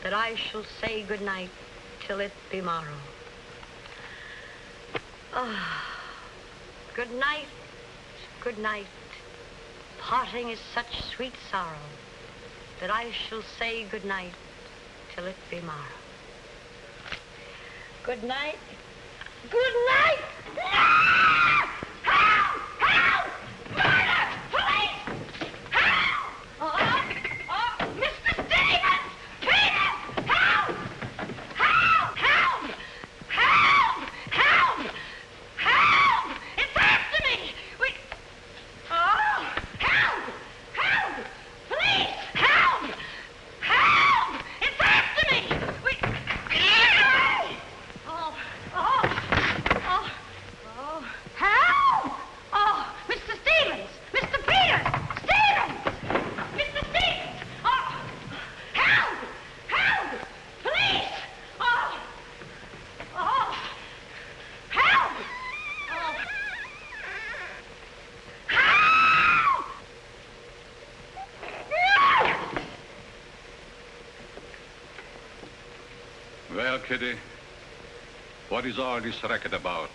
that I shall say good night till it be morrow. Ah, good night, good night. Parting is such sweet sorrow that I shall say good night till it be morrow. Good night. Good night! No! Help! Help! Murder! Police! Help! Oh, Mr. Stevens! Peter! Help! Help! Help! Help! Help! Help! It's after me! Help! Help! Police! Help! Help! It's after me! Help! Oh, Mr. Stevens! Mr. Peter! Stevens! Mr. Stevens! Oh, help! Help! Police! Oh! Oh! Help! Oh! Help! No! Well, Kitty, what is all this racket about?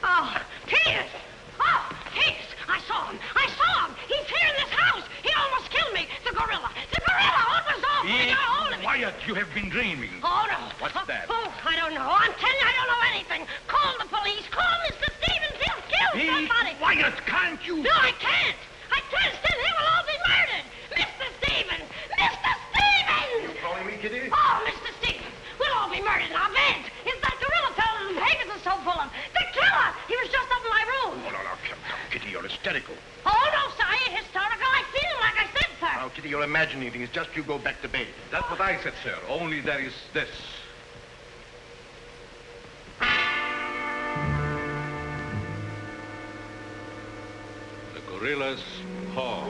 Oh, Peters! Oh, Peters! I saw him! I saw him! He's here in this house! He almost killed me! The gorilla! The gorilla! What was off? He got hold of me! Quiet! You have been dreaming. Oh, no. What's that? Oh, I don't know. I'm telling you, I don't know anything. Call the police. Call Mr. Stevens. He'll kill somebody. Quiet! Can't you? No, I can't. I can't. Still, they will all be murdered. Mr. Stevens! Mr. Stevens! You calling me, Kitty? Oh, Mr. Stevens! We'll all be murdered in our beds. It's that gorilla fellow the papers are so full of. The killer! He was just up in my room. Oh, no, come, Kitty, you're hysterical. Oh, no, sir, I ain't historical. I seen him like I said, sir. Now, Kitty, you're imagining things. Just you go back to bed. That's what I said, sir. Only there is this. The gorilla's paw.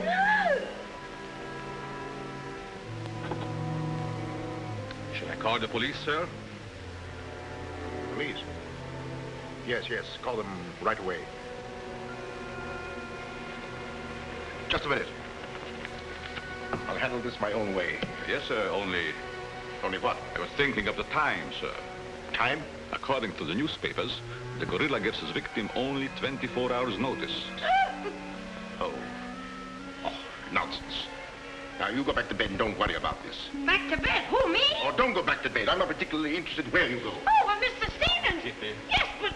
Shall I call the police, sir? Police? Yes, call them right away. Just a minute. I'll handle this my own way. Yes, sir, only Only what? I was thinking of the time, sir. Time? According to the newspapers, the gorilla gives his victim only 24 hours notice. Oh, nonsense. Now, you go back to bed and don't worry about this. Back to bed? Who, me? Or don't go back to bed. I'm not particularly interested where you go. Oh, well, Mr. Stevens. Kitty. Yes, but...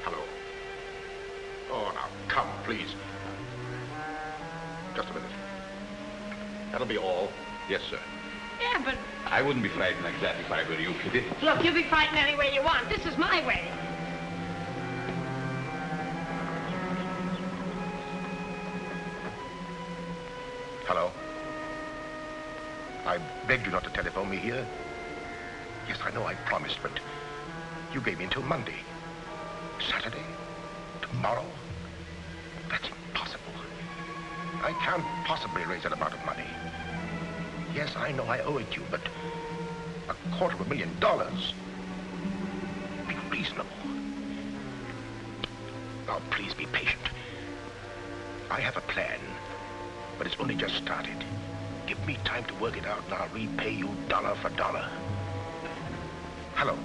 Hello. Oh, now, come, please. Just a minute. That'll be all. Yes, sir. Yeah, but... I wouldn't be frightened like that if I were you, Kitty. Look, you be frightened any way you want. This is my way. Hello. I begged you not to telephone me here. Yes, I know I promised, but you gave me until Monday. Saturday? Tomorrow? That's impossible. I can't possibly raise that amount of money. Yes, I know I owe it you, but $250,000. Be reasonable. Now, please be patient. I have a plan, but it's only just started. Give me time to work it out, and I'll repay you dollar for dollar. Hello.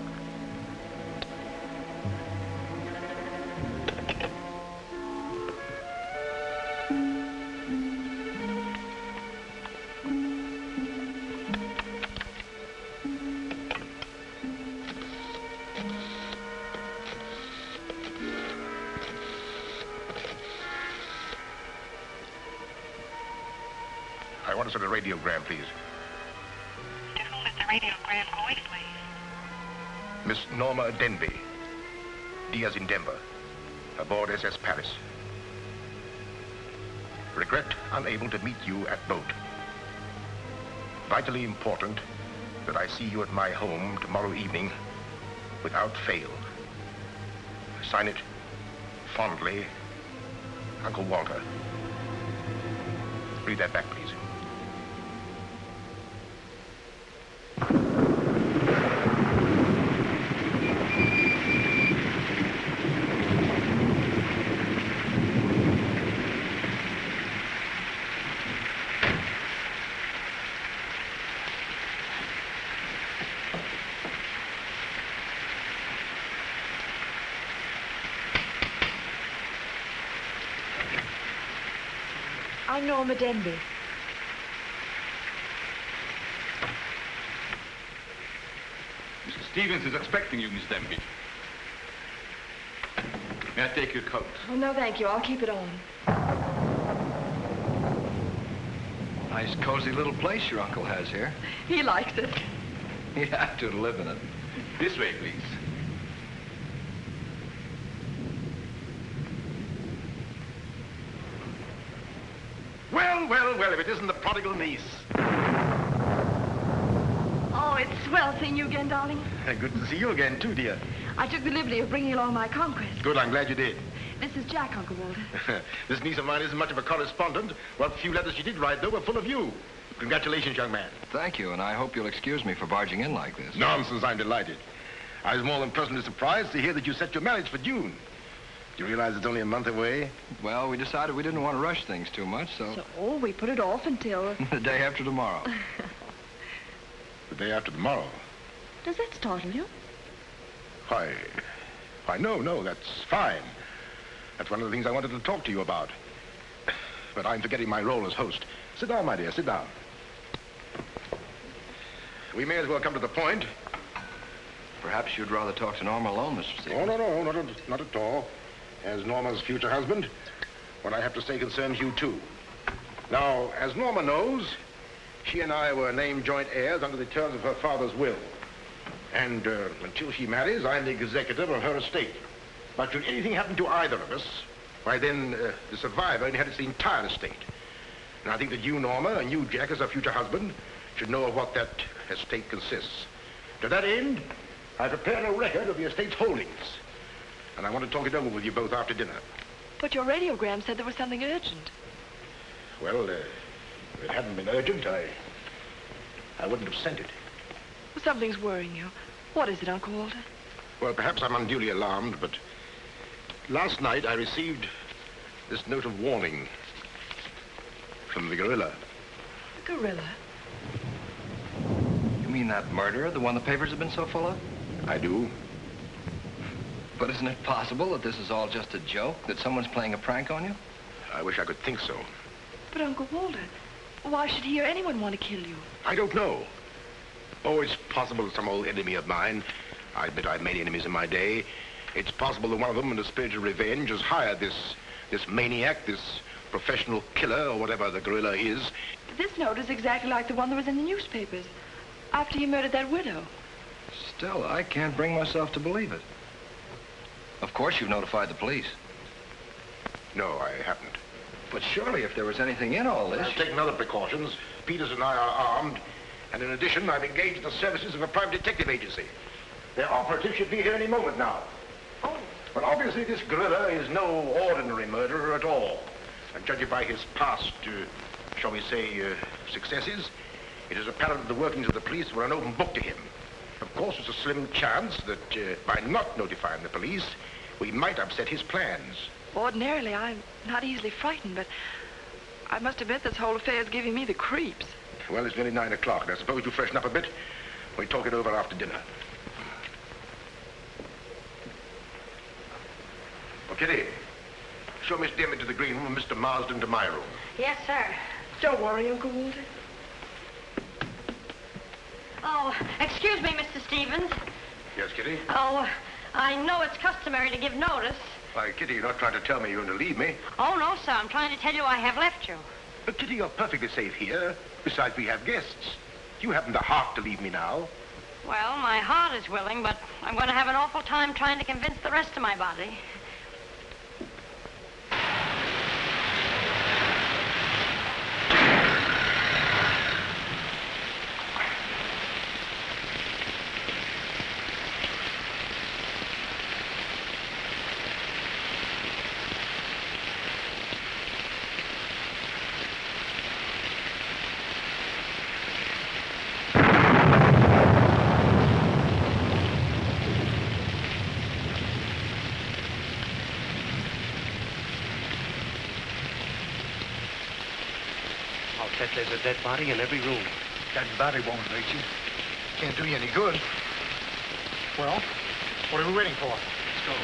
I want to send a radiogram, please. To whom is the radiogram going, please? Miss Norma Denby, Diaz in Denver, aboard SS Paris. Regret unable to meet you at boat. Vitally important that I see you at my home tomorrow evening without fail. Sign it fondly, Uncle Walter. Read that back, please. I'm Norma Denby. Mr. Stevens is expecting you, Miss Denby. May I take your coat? Oh, no, thank you. I'll keep it on. Nice, cozy little place your uncle has here. He likes it. He'd have to live in it. This way, please. Well, if it isn't the prodigal niece. Oh, it's swell seeing you again, darling. Good to see you again, too, dear. I took the liberty of bringing along my conquest. Good, I'm glad you did. This is Jack, Uncle Walter. This niece of mine isn't much of a correspondent. What few letters she did write, though, were full of you. Congratulations, young man. Thank you, and I hope you'll excuse me for barging in like this. Nonsense, I'm delighted. I was more than pleasantly surprised to hear that you set your marriage for June. Do you realize it's only a month away? Well, we decided we didn't want to rush things too much, so... So, we put it off until... the day after tomorrow. The day after tomorrow? Does that startle you? Why, no, that's fine. That's one of the things I wanted to talk to you about. But I'm forgetting my role as host. Sit down, my dear, sit down. We may as well come to the point. Perhaps you'd rather talk to Norma alone, Mr. Stevens. Oh, no, not at all. As Norma's future husband, what I have to say concerns you, too. Now, as Norma knows, she and I were named joint heirs under the terms of her father's will. And until she marries, I'm the executor of her estate. But should anything happen to either of us, why then the survivor inherits the entire estate. And I think that you, Norma, and you, Jack, as her future husband, should know of what that estate consists. To that end, I prepared a record of the estate's holdings. And I want to talk it over with you both after dinner. But your radiogram said there was something urgent. Well, if it hadn't been urgent, I wouldn't have sent it. Something's worrying you. What is it, Uncle Walter? Well, perhaps I'm unduly alarmed, but last night I received this note of warning from the gorilla. The gorilla? You mean that murderer, the one the papers have been so full of? I do. But isn't it possible that this is all just a joke, that someone's playing a prank on you? I wish I could think so. But, Uncle Walter, why should he or anyone want to kill you? I don't know. Oh, it's possible that some old enemy of mine, I admit I've many enemies in my day, it's possible that one of them, in a spirit of revenge, has hired this maniac, this professional killer, or whatever the gorilla is. This note is exactly like the one that was in the newspapers after he murdered that widow. Still, I can't bring myself to believe it. Of course, you've notified the police. No, I haven't. But surely, if there was anything in all this... I've taken other precautions. Peters and I are armed. And in addition, I've engaged the services of a private detective agency. Their operative should be here any moment now. Oh. But obviously, this gorilla is no ordinary murderer at all. And judging by his past, shall we say, successes, it is apparent that the workings of the police were an open book to him. Of course, there's a slim chance that by not notifying the police, we might upset his plans. Ordinarily, I'm not easily frightened, but I must admit this whole affair is giving me the creeps. Well, it's nearly 9 o'clock, and I suppose you freshen up a bit. We talk it over after dinner. Oh, Kitty, show Miss Denby to the green room and Mr. Marsden to my room. Yes, sir. Don't worry, Uncle Walter. Oh, excuse me, Mr. Stevens. Yes, Kitty? Oh, I know it's customary to give notice. Why, Kitty, you're not trying to tell me you're going to leave me. Oh, no, sir. I'm trying to tell you I have left you. But, Kitty, you're perfectly safe here. Besides, we have guests. You haven't the heart to leave me now. Well, my heart is willing, but I'm going to have an awful time trying to convince the rest of my body. There's a dead body in every room. That body won't hurt you. Can't do you any good. Well, what are we waiting for? Let's go.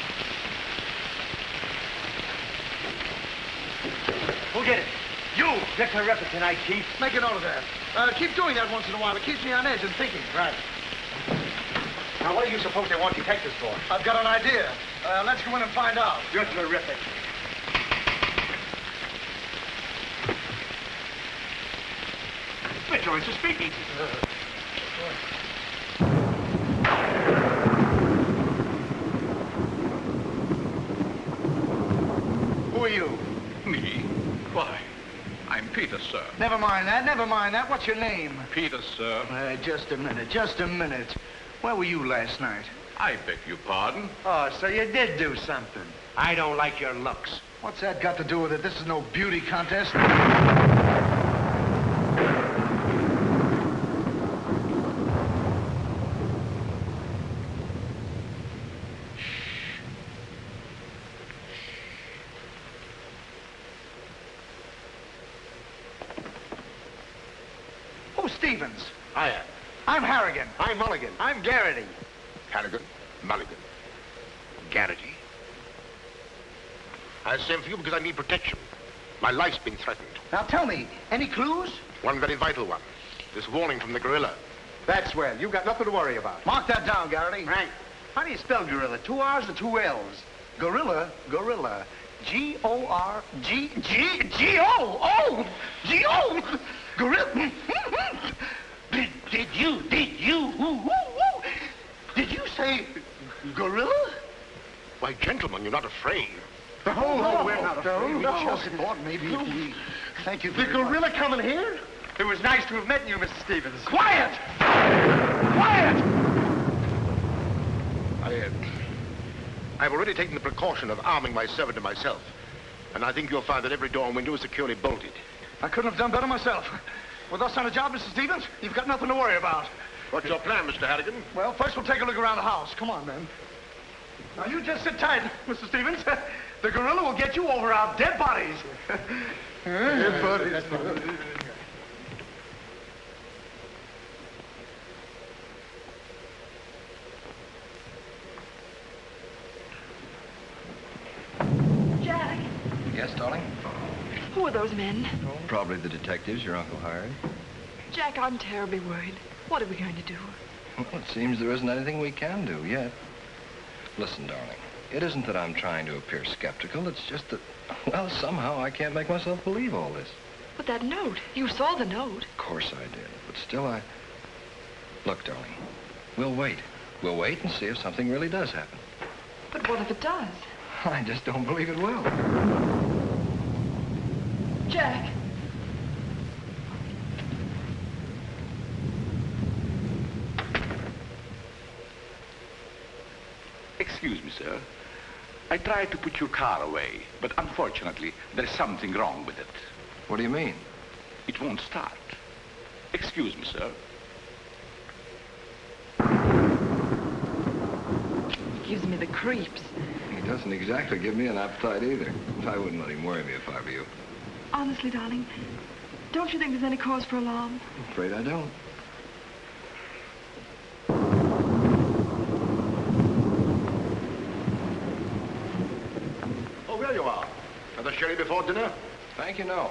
Who'll get it? You! You're terrific tonight, Chief. Make a note of that. Keep doing that once in a while. It keeps me on edge and thinking. Right. Now, what do you suppose they want detectives for? I've got an idea. Let's go in and find out. You're terrific. Mr. Joyce is speaking. Who are you? Me? Why, I'm Peter, sir. Never mind that. Never mind that. What's your name? Peter, sir. Just a minute. Just a minute. Where were you last night? I beg your pardon. Oh, so you did do something. I don't like your looks. What's that got to do with it? This is no beauty contest. Who's Stevens? I am. I'm Harrigan. I'm Mulligan. I'm Garrity. Harrigan, Mulligan, Garrity. I sent for you because I need protection. My life's been threatened. Now tell me, any clues? One very vital one. This warning from the gorilla. That's well. You've got nothing to worry about. Mark that down, Garrity. Right. How do you spell gorilla? 2 R's or 2 L's? Gorilla, gorilla. G-O-R-G... G-O-O! G-O! Gorilla. Did you say gorilla? Why, gentlemen, you're not afraid. No, we're not afraid. We just thought maybe if we... Thank you The very gorilla much. coming here? It was nice to have met you, Mr. Stevens. Quiet! Quiet! I've already taken the precaution of arming my servant and myself. And I think you'll find that every door and window is securely bolted. I couldn't have done better myself. With us on the job, Mr. Stevens, you've got nothing to worry about. What's your plan, Mr. Harrigan? Well, first we'll take a look around the house. Come on, then. Now, you just sit tight, Mr. Stevens. The gorilla will get you over our dead bodies. Dead bodies. Jack, Yes, darling? who are those men? Probably the detectives your uncle hired. Jack, I'm terribly worried. What are we going to do? Well, it seems there isn't anything we can do yet. Listen, darling, it isn't that I'm trying to appear skeptical. It's just that, well, somehow I can't make myself believe all this. But that note, you saw the note. Of course I did, but still Look, darling, we'll wait. We'll wait and see if something really does happen. But what if it does? I just don't believe it will. Jack. Excuse me, sir. I tried to put your car away, but unfortunately, there's something wrong with it. What do you mean? It won't start. Excuse me, sir. He gives me the creeps. He doesn't exactly give me an appetite either. I wouldn't let him worry me if I were you. Honestly, darling, don't you think there's any cause for alarm? I'm afraid I don't. Oh, there you are. Another sherry before dinner? Thank you, no.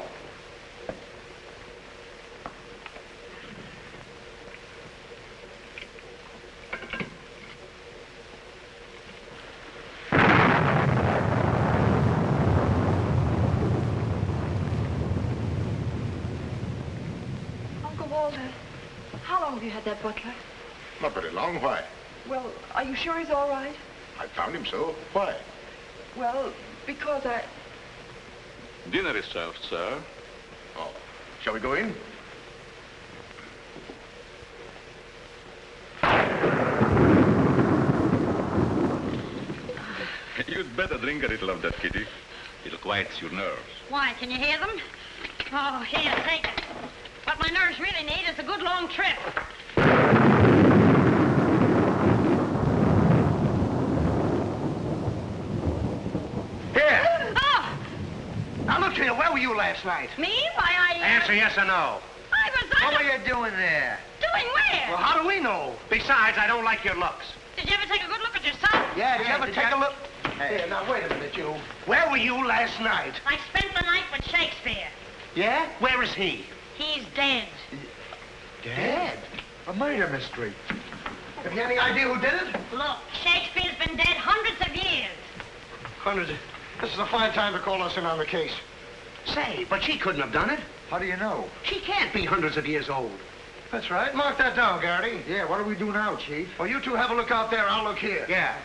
Uncle Walter, how long have you had that butler? Not very long. Why? Well, are you sure he's all right? I found him so. Why? Well, because I... Dinner is served, sir. Oh, shall we go in? You'd better drink a little of that, Kitty. It'll quiet your nerves. Why, can you hear them? Oh, here, take it. What my nerves really need is a good long trip. Here. Oh, Now, look here. Where were you last night? me? Why, Answer yes or no. I was... What were you doing there? Doing where? Well, how do we know? Besides, I don't like your looks. Did you ever take a good look at yourself? Yeah, did you ever did take you- a look? Hey. Here, now, wait a minute, you. Where were you last night? I spent the night with Shakespeare. Yeah? Where is he? He's dead. Dead? A murder mystery. Have you any idea who did it? Look, Shakespeare's been dead hundreds of years. Hundreds. This is a fine time to call us in on the case. Say, but she couldn't have done it. How do you know? She can't be hundreds of years old. That's right. Mark that down, Garrity. Yeah, what do we do now, Chief? Well, you two have a look out there. I'll look here. Yeah.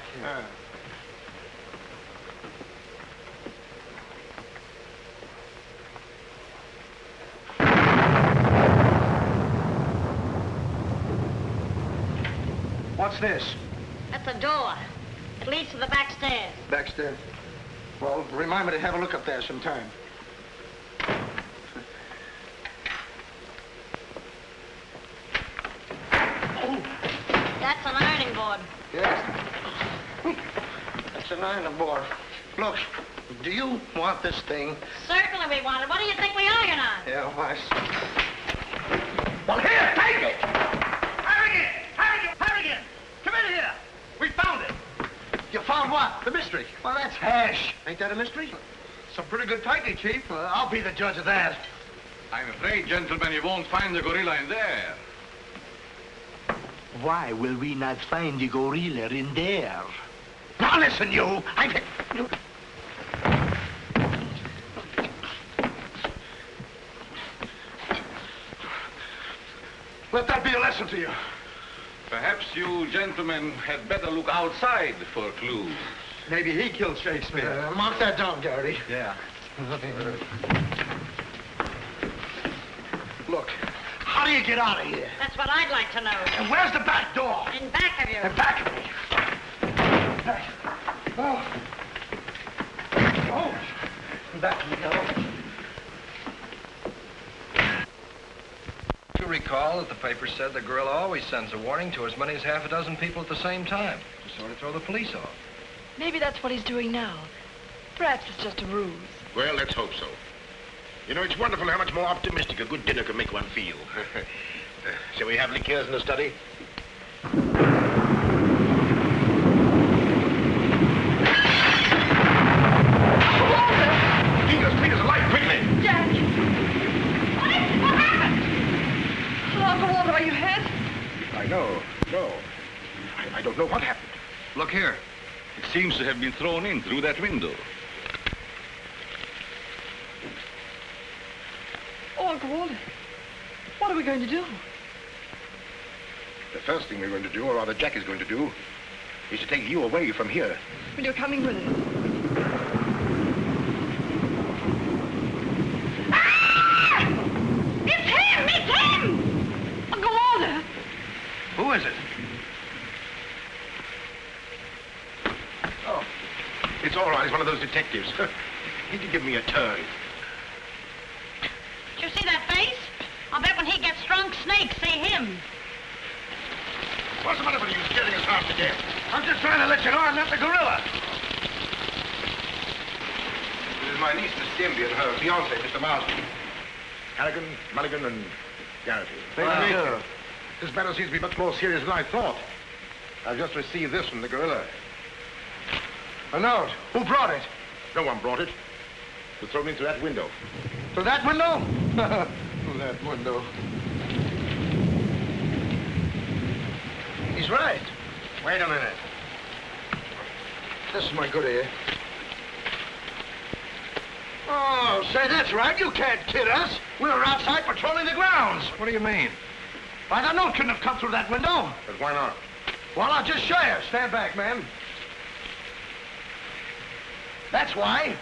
What's this? That's a door. It leads to the back stairs. Backstairs. Well, remind me to have a look up there sometime. That's an ironing board. Yes. That's an ironing board. Look, do you want this thing? Certainly we want it. What do you think we iron on? Yeah, why? Well, here, take it! Harrigan! Come in here! We found it! You found what? The mystery. Well, that's hash. Ain't that a mystery? Some pretty good tightening, Chief. I'll be the judge of that. I'm afraid, gentlemen, you won't find the gorilla in there. Why will we not find the gorilla in there? Now listen, you! Let that be a lesson to you. Perhaps you gentlemen had better look outside for clues. Maybe he killed Shakespeare. Mark that down, Garrity. Yeah. Look, how do you get out of here? That's what I'd like to know. And where's the back door? In back of you. In back of me. Oh. Oh. Back of me, go. You recall that the paper said the gorilla always sends a warning to as many as half a dozen people at the same time to sort of throw the police off. Maybe that's what he's doing now. Perhaps it's just a ruse. Well, let's hope so. You know, it's wonderful how much more optimistic a good dinner can make one feel. Shall we have liqueurs in the study? Peter's alive, quickly! Jack! What is it? What happened? Uncle Walter, are you hurt? I know. No. I don't know what happened. Look here. It seems to have been thrown in through that window. Oh, Uncle Walter, what are we going to do? The first thing we're going to do, or rather Jack is going to do, is to take you away from here. Well, you're coming with us. Ah! It's him! It's him! Uncle Walter! Who is it? Oh, it's all right. It's one of those detectives. He can give me a turn. Did you see that face? I'll bet when he gets drunk, snakes see him. What's the matter with you scaring us half to death? I'm just trying to let you know I'm not the gorilla. This is my niece, Miss Denby, and her fiancé, Mr. Marsden. Harrigan, Mulligan, and Garrity. This matter seems to be much more serious than I thought. I've just received this from the gorilla. A note. Who brought it? No one brought it. It was thrown in through that window. Through that window? Through that window. He's right. Wait a minute. This is my good ear. Oh, say, that's right. You can't kid us. We were outside patrolling the grounds. What do you mean? Why, the note couldn't have come through that window. But why not? Well, I'll just show you. Stand back, man. That's why.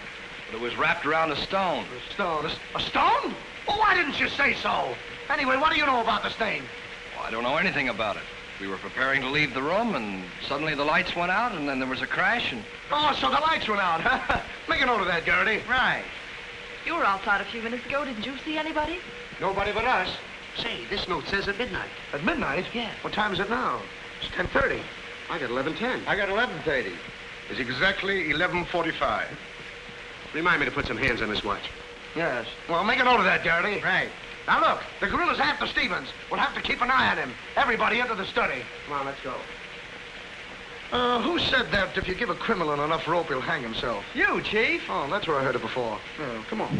But it was wrapped around a stone. A stone? A stone? Well, why didn't you say so? Anyway, what do you know about the stain? Well, I don't know anything about it. We were preparing to leave the room, and suddenly the lights went out, and then there was a crash, and... Oh, so the lights went out, huh? Make a note of that, Garrity. Right. You were outside a few minutes ago. Didn't you see anybody? Nobody but us. Say, this note says at midnight. At midnight? Yeah. What time is it now? It's 10:30. I got 11:10. I got 11:30. It's exactly 11:45. Remind me to put some hands on this watch. Yes. Well, make a note of that, Garrity. Right. Now, look, the gorilla's after Stevens. We'll have to keep an eye on him. Everybody into the study. Come on, let's go. Who said that if you give a criminal enough rope, he'll hang himself? You, Chief. Oh, that's where I heard it before. Come on.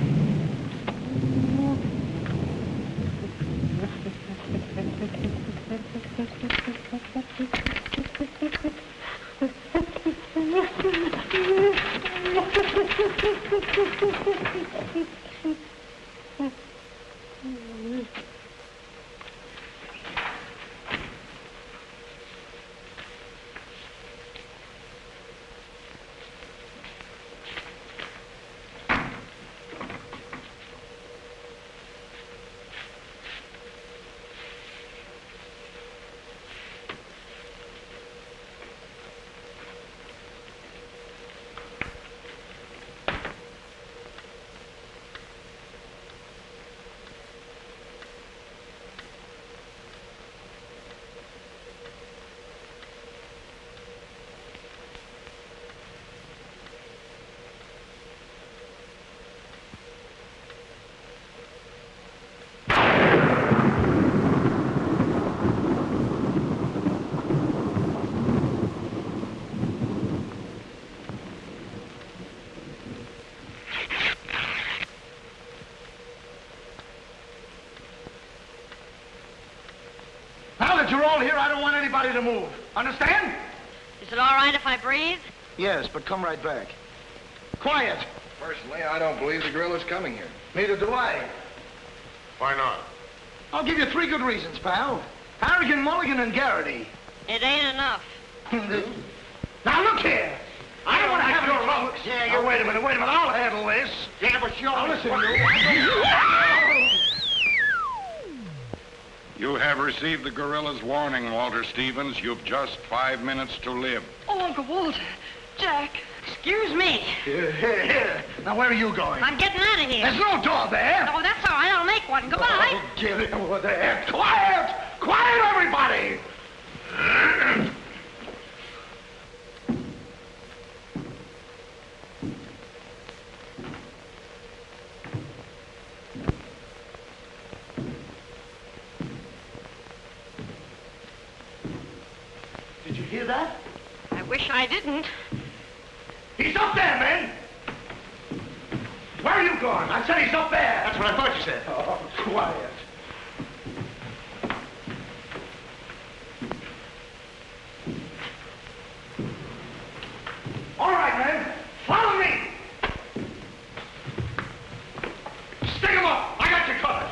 Now that you're all here, I don't want anybody to move. Understand? Is it all right if I breathe? Yes, but come right back. Quiet. Personally, I don't believe the gorilla's coming here. Neither do I. Why not? I'll give you 3 good reasons, pal. Harrigan, Mulligan, and Garrity. It ain't enough. Now look here. I don't want to have your looks. Yeah, wait a minute. I'll handle this. Yeah, but you Now listen, you. You have received the gorilla's warning, Walter Stevens. You've just 5 minutes to live. Oh, Uncle Walter. Jack. Excuse me. Here. Now, where are you going? I'm getting out of here. There's no door there. Oh, that's all right. I'll make one. Goodbye. Oh, get over there. Quiet! Quiet, everybody! Did you hear that? I wish I didn't. He's up there, men! Where are you going? I said he's up there! That's what I thought you said. Oh, quiet. All right, men. Follow me! Stick him up! I got you covered!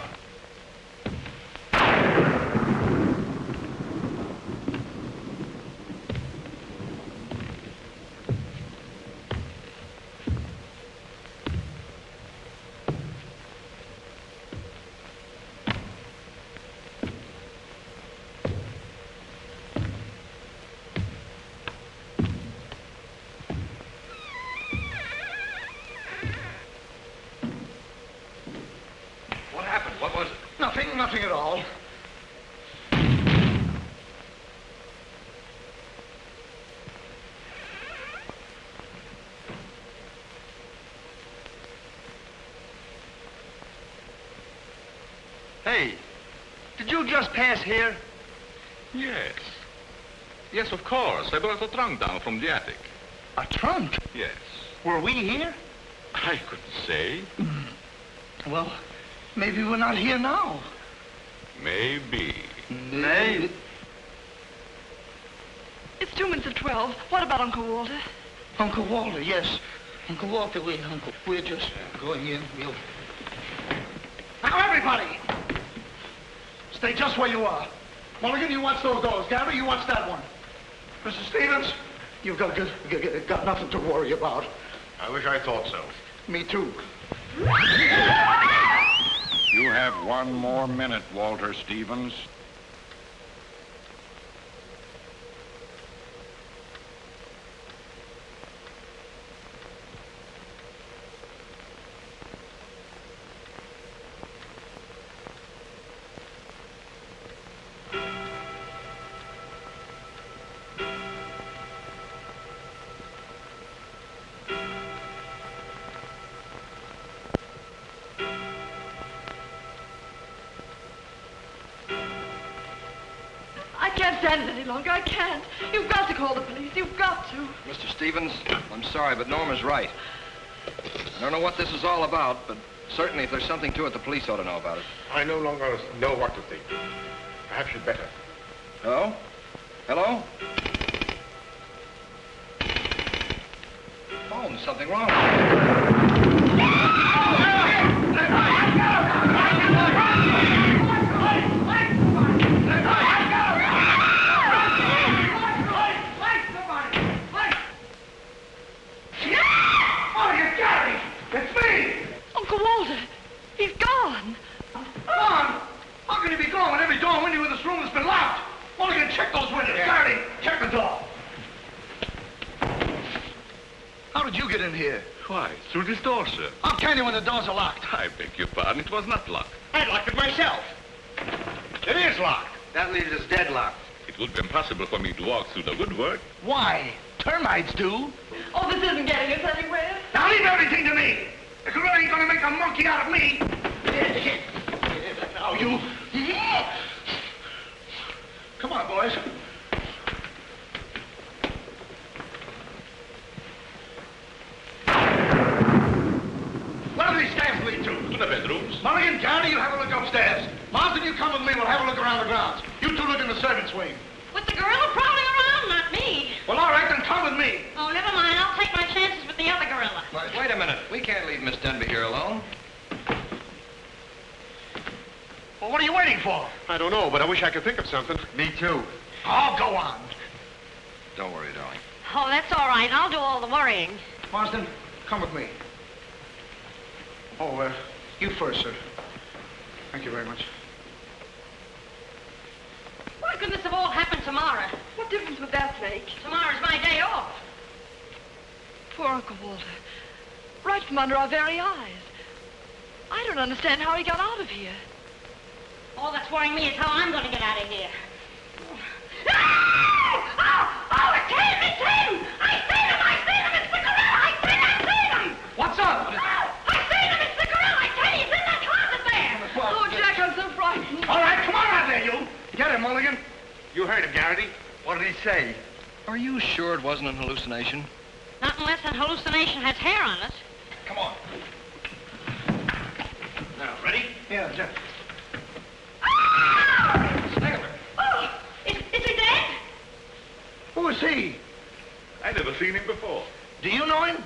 What was it? Nothing at all. Hey, did you just pass here? Yes. Yes, of course. I brought a trunk down from the attic. A trunk? Yes. Were we here? I couldn't say. Well, maybe we're not here now. Maybe. Maybe. It's 2 minutes of 12. What about Uncle Walter? Uncle Walter, yes. Uncle Walter, we're just going in. We'll... Now, everybody! Stay just where you are. Mulligan, you watch those doors. Gary, you watch that one. Mr. Stevens, you've got nothing to worry about. I wish I thought so. Me too. You have 1 more minute, Walter Stevens. I can't stand it any longer. I can't. You've got to call the police. You've got to. Mr. Stevens, I'm sorry, but Norma's right. I don't know what this is all about, but certainly if there's something to it, the police ought to know about it. I no longer know what to think. Perhaps you'd better. Hello? Hello? Phone, something wrong. It's me! Uncle Walter, he's gone. Gone? How can he be gone when every door and window in this room has been locked? Mulligan, check those windows. Garrity, check the door. How did you get in here? Why, through this door, sir. How can you when the doors are locked? I beg your pardon, it was not locked. I locked it myself. It is locked. That leaves us deadlocked. It would be impossible for me to walk through the woodwork. Why? Termites do. Oh, this isn't getting us anywhere. Now leave everything to me. The gorilla ain't gonna make a monkey out of me. Now you. Come on, boys. Where do these stairs lead to? To the bedrooms. Mulligan, Garrity, you have a look upstairs. Marsden, you come with me. We'll have a look around the grounds. You two look in the servants' wing. With the gorilla prowling around, not me. Well, all right, then come with me. Oh, never mind. I'll take my chances with the other gorilla. Wait a minute. We can't leave Miss Denby here alone. Well, what are you waiting for? I don't know, but I wish I could think of something. Me too. Oh, go on. Don't worry, darling. Oh, that's all right. I'll do all the worrying. Marsden, come with me. Oh, you first, sir. Thank you very much. Why couldn't this have all happened tomorrow? What difference would that make? Tomorrow's my day off. Poor Uncle Walter. Right from under our very eyes. I don't understand how he got out of here. All that's worrying me is how I'm going to get out of here. Oh, it's him! It's him! I seen him! It's the gorilla! I seen him! What's up? I seen him! It's the gorilla! I tell you, he's in that closet there! Oh, Jack, I'm so frightened. All right, come on out there, you. Get him, Mulligan. You heard him, Garrity. What did he say? Are you sure it wasn't an hallucination? Not unless an hallucination has hair on it. Come on. Now, ready? Yeah, Jeff. Oh, is he dead? Who is he? I never seen him before. Do you know him?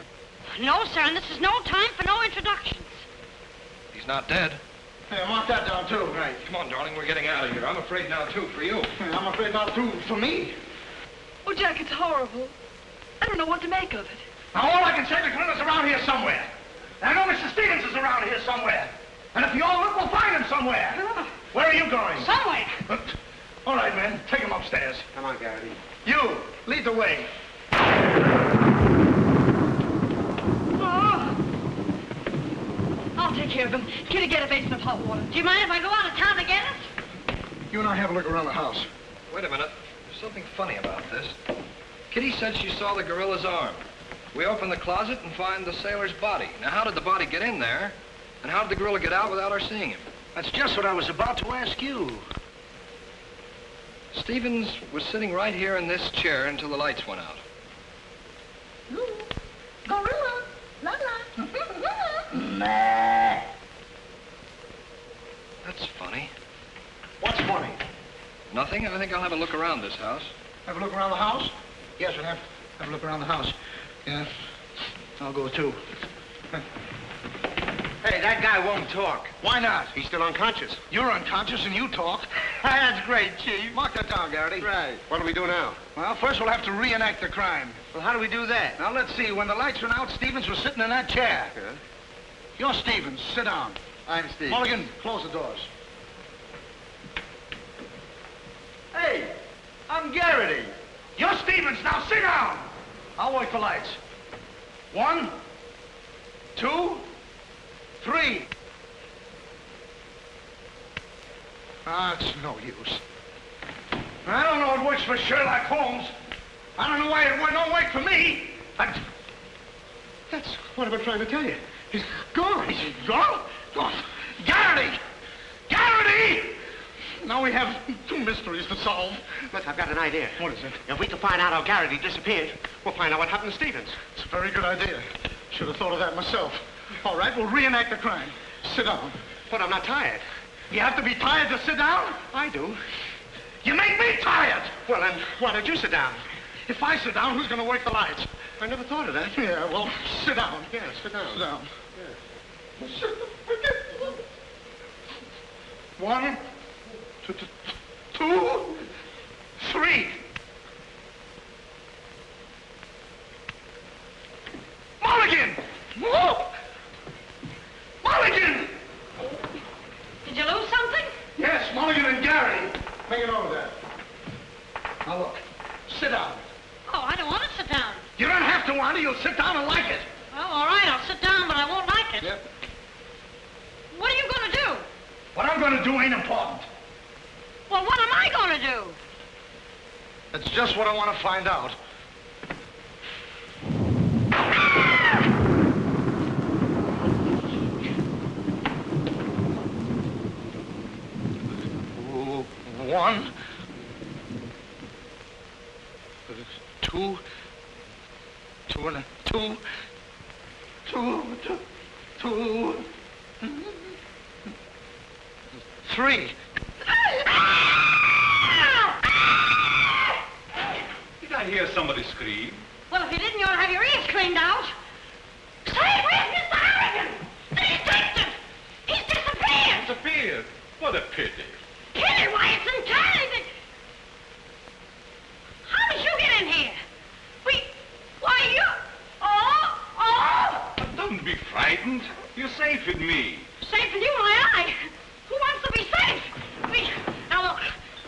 No, sir, and this is no time for no introductions. He's not dead. Yeah, mark that down, too. Right. Come on, darling, we're getting out of here. I'm afraid now, too, for you. I'm afraid not, too, for me. Oh, Jack, it's horrible. I don't know what to make of it. Now, all I can say, the gorilla's around here somewhere. And I know Mr. Stevens is around here somewhere. And if you all look, we'll find him somewhere. Where are you going? Somewhere. All right, men, take him upstairs. Come on, Garrity. You, lead the way. Oh. I'll take care of him. Kitty, get a basin of hot water. Do you mind if I go out of town to get it? You and I have a look around the house. Wait a minute. There's something funny about this. Kitty said she saw the gorilla's arm. We open the closet and find the sailor's body. Now, how did the body get in there? And how did the gorilla get out without our seeing him? That's just what I was about to ask you. Stevens was sitting right here in this chair until the lights went out. Gorilla. La la. That's funny. What's funny? Nothing. I think I'll have a look around this house. Have a look around the house? Yes, we'll have a look around the house. Yeah. I'll go, too. Hey, that guy won't talk. Why not? He's still unconscious. You're unconscious and you talk. That's great, Chief. Mark that down, Garrity. Right. What do we do now? Well, first we'll have to reenact the crime. Well, how do we do that? Now, let's see. When the lights went out, Stevens was sitting in that chair. Yeah. You're Stevens. Sit down. I'm Steve. Mulligan, close the doors. Hey, I'm Garrity. You're Stevens. Now, sit down. I'll work the lights. 1, 2, 3. Ah, it's no use. I don't know it works for Sherlock Holmes. I don't know why it don't work for me. That's what I've been trying to tell you. He's gone. He's gone? Gone. Garrity! Garrity! Now we have 2 mysteries to solve. Look, I've got an idea. What is it? If we can find out how Garrity disappeared, we'll find out what happened to Stevens. It's a very good idea. Should have thought of that myself. All right, we'll reenact the crime. Sit down. But I'm not tired. You have to be tired to sit down? I do. You make me tired! Well, then, why don't you sit down? If I sit down, who's going to work the lights? I never thought of that. Yeah, well, sit down. Yeah, sit down. Sit down. Yeah. One, two, three. Mulligan! Whoa! Mulligan! Did you lose something? Yes, Mulligan and Gary. Bring it over there. Now look, sit down. Oh, I don't want to sit down. You don't have to want it. You'll sit down and like it. Well, all right, I'll sit down, but I won't like it. Yep. What are you going to do? What I'm going to do ain't important. Well, what am I going to do? That's just what I want to find out. One, two, three. Did I hear somebody scream? Well, if you didn't, you ought to have your ears cleaned out. Say, where's Mr. Harrigan? The detective! He's disappeared! Disappeared? What a pity. Kitty, why, it's entirely... How did you get in here? Why, you... Oh! But don't be frightened. You're safe with me. Safe in you, my. Who wants to be safe? Now, look,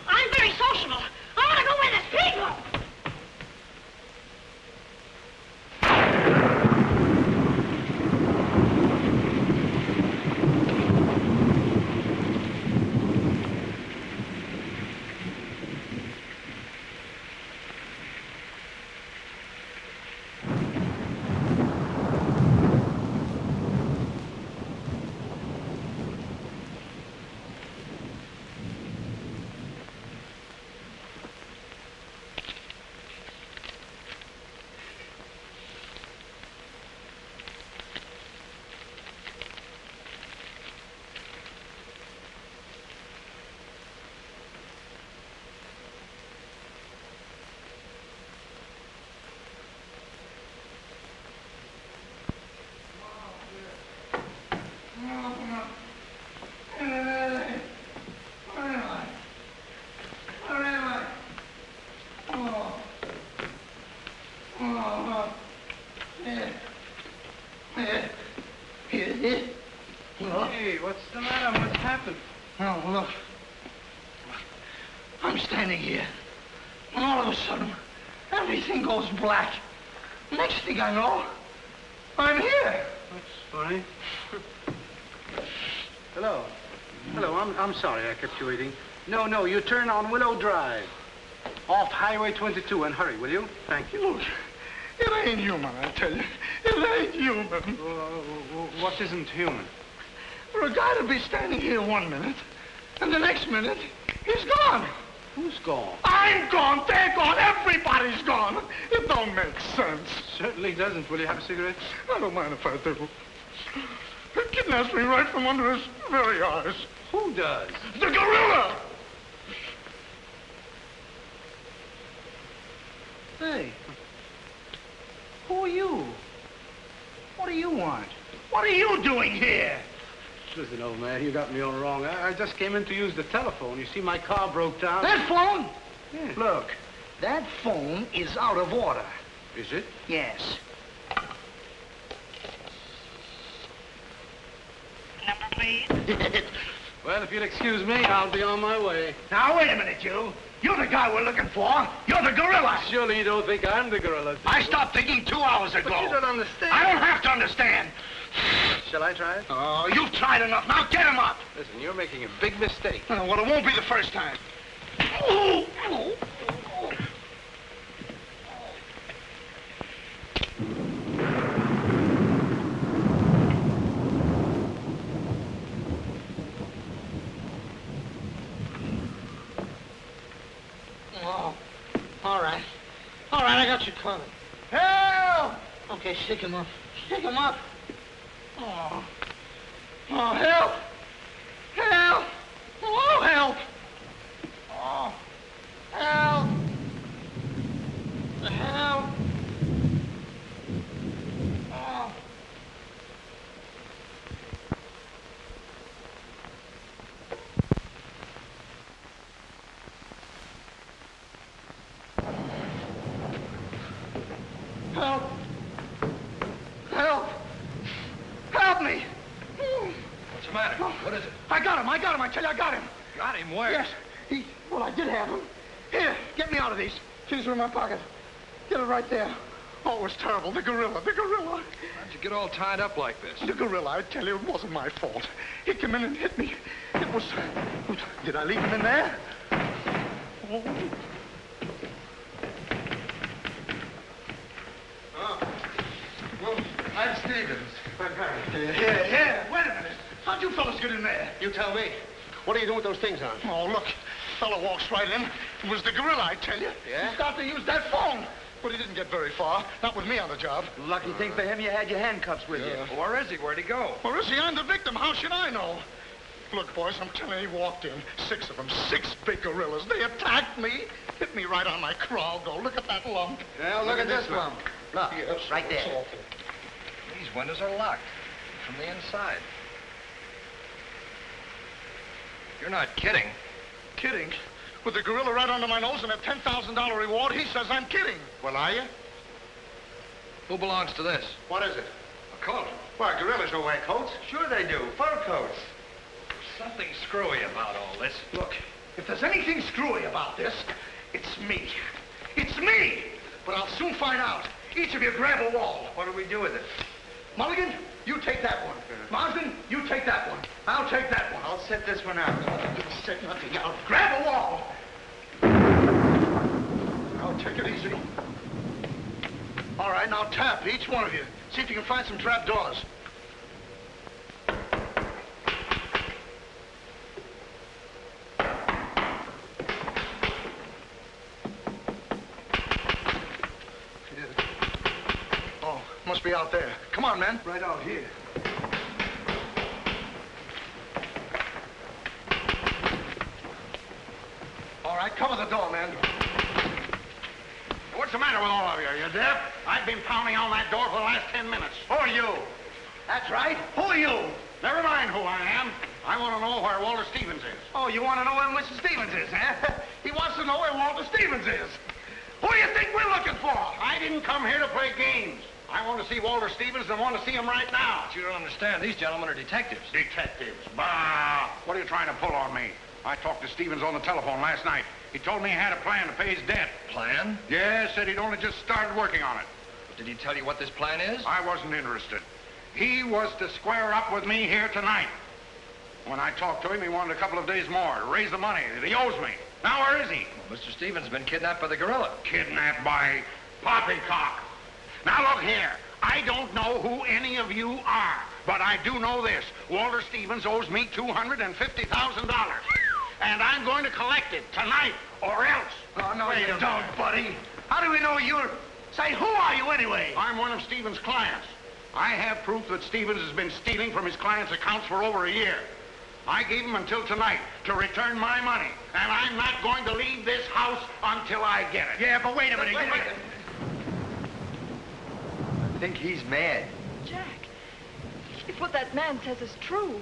I'm very sociable. I want to go where there's people. Hey, what's the matter? What's happened? Oh, look. I'm standing here, and all of a sudden, everything goes black. Next thing I know, I'm here. That's funny. Hello. Hello, I'm sorry I kept you waiting. No, you turn on Willow Drive. Off Highway 22, and hurry, will you? Thank you. Look, it ain't human, I tell you. It ain't human. What isn't human? For a guy to be standing here 1 minute, and the next minute, he's gone. Who's gone? I'm gone, they're gone, everybody's gone. It don't make sense. Certainly doesn't. Will you have a cigarette? I don't mind if I do. He kidnaps me right from under his very eyes. Who does? The gorilla! Hey, who are you? What do you want? What are you doing here? Listen, old man, you got me all wrong. I just came in to use the telephone. You see, my car broke down. That phone? Yeah. Look, that phone is out of order. Is it? Yes. Number, please. Well, if you'll excuse me, I'll be on my way. Now, wait a minute, you. You're the guy we're looking for. You're the gorilla. Surely you don't think I'm the gorilla. I stopped thinking 2 hours ago. But you don't understand. I don't have to understand. Shall I try it? Oh, you've tried enough. Now get him up. Listen, you're making a big mistake. Well, it won't be the first time. Oh, all right. All right, I got you covered. Help! Okay, shake him up. Shake him up. Oh. Oh, help! Help! Oh, help! Oh, help! got him, I tell you, I got him. Got him where? Yes, well, I did have him. Here, get me out of these. Keys are in my pocket. Get it right there. Oh, it was terrible. The gorilla. How'd you get all tied up like this? The gorilla, I tell you, it wasn't my fault. He came in and hit me. It was... Did I leave him in there? Oh. Well, I'm Stevens. Here, wait a minute. How'd you fellas get in there? You tell me. What are you doing with those things on? Oh, look. Fellow walks right in. It was the gorilla, I tell you. Yeah? He started to use that phone. But he didn't get very far. Not with me on the job. Lucky thing for him, you had your handcuffs with you. Well, where is he? Where'd he go? Where is he? I'm the victim. How should I know? Look, boys, I'm telling you, he walked in. 6 of them. 6 big gorillas. They attacked me. Hit me right on my crawl. Go, look at that lump. Well, look at this lump. Look, yes, right there. Awful. These windows are locked from the inside. You're not kidding. Kidding? With the gorilla right under my nose and a $10,000 reward, he says I'm kidding. Well, are you? Who belongs to this? What is it? A coat. Well, gorillas don't wear coats. Sure they do. Fur coats. Something screwy about all this. Look, if there's anything screwy about this, it's me. It's me! But I'll soon find out. Each of you grab a wall. What do we do with it? Mulligan, you take that one. Marsden, you take that one. I'll take that one. I'll set this one out. You set nothing out. Grab a wall. I'll take it easy. All right, now tap, each one of you. See if you can find some trap doors. Oh, must be out there. Come on, men. Right out here. All right, cover the door, man. What's the matter with all of you? You deaf? I've been pounding on that door for the last 10 minutes. Who are you? That's right. Who are you? Never mind who I am. I want to know where Walter Stevens is. Oh, you want to know where Mr. Stevens is, huh? He wants to know where Walter Stevens is. Who do you think we're looking for? I didn't come here to play games. I want to see Walter Stevens and want to see him right now. But you don't understand. These gentlemen are detectives. Detectives? Bah! What are you trying to pull on me? I talked to Stevens on the telephone last night. He told me he had a plan to pay his debt. Plan? Yes, said he'd only just started working on it. Did he tell you what this plan is? I wasn't interested. He was to square up with me here tonight. When I talked to him, he wanted a couple of days more to raise the money that he owes me. Now, where is he? Well, Mr. Stevens has been kidnapped by the gorilla. Kidnapped by poppycock. Now, look here. I don't know who any of you are, but I do know this. Walter Stevens owes me $250,000. And I'm going to collect it tonight, or else. Oh, no, you don't, buddy. How do we know you're... Say, who are you anyway? I'm one of Stevens' clients. I have proof that Stevens has been stealing from his clients' accounts for over a year. I gave him until tonight to return my money, and I'm not going to leave this house until I get it. Yeah, but wait a minute. I think he's mad. Jack, if what that man says is true,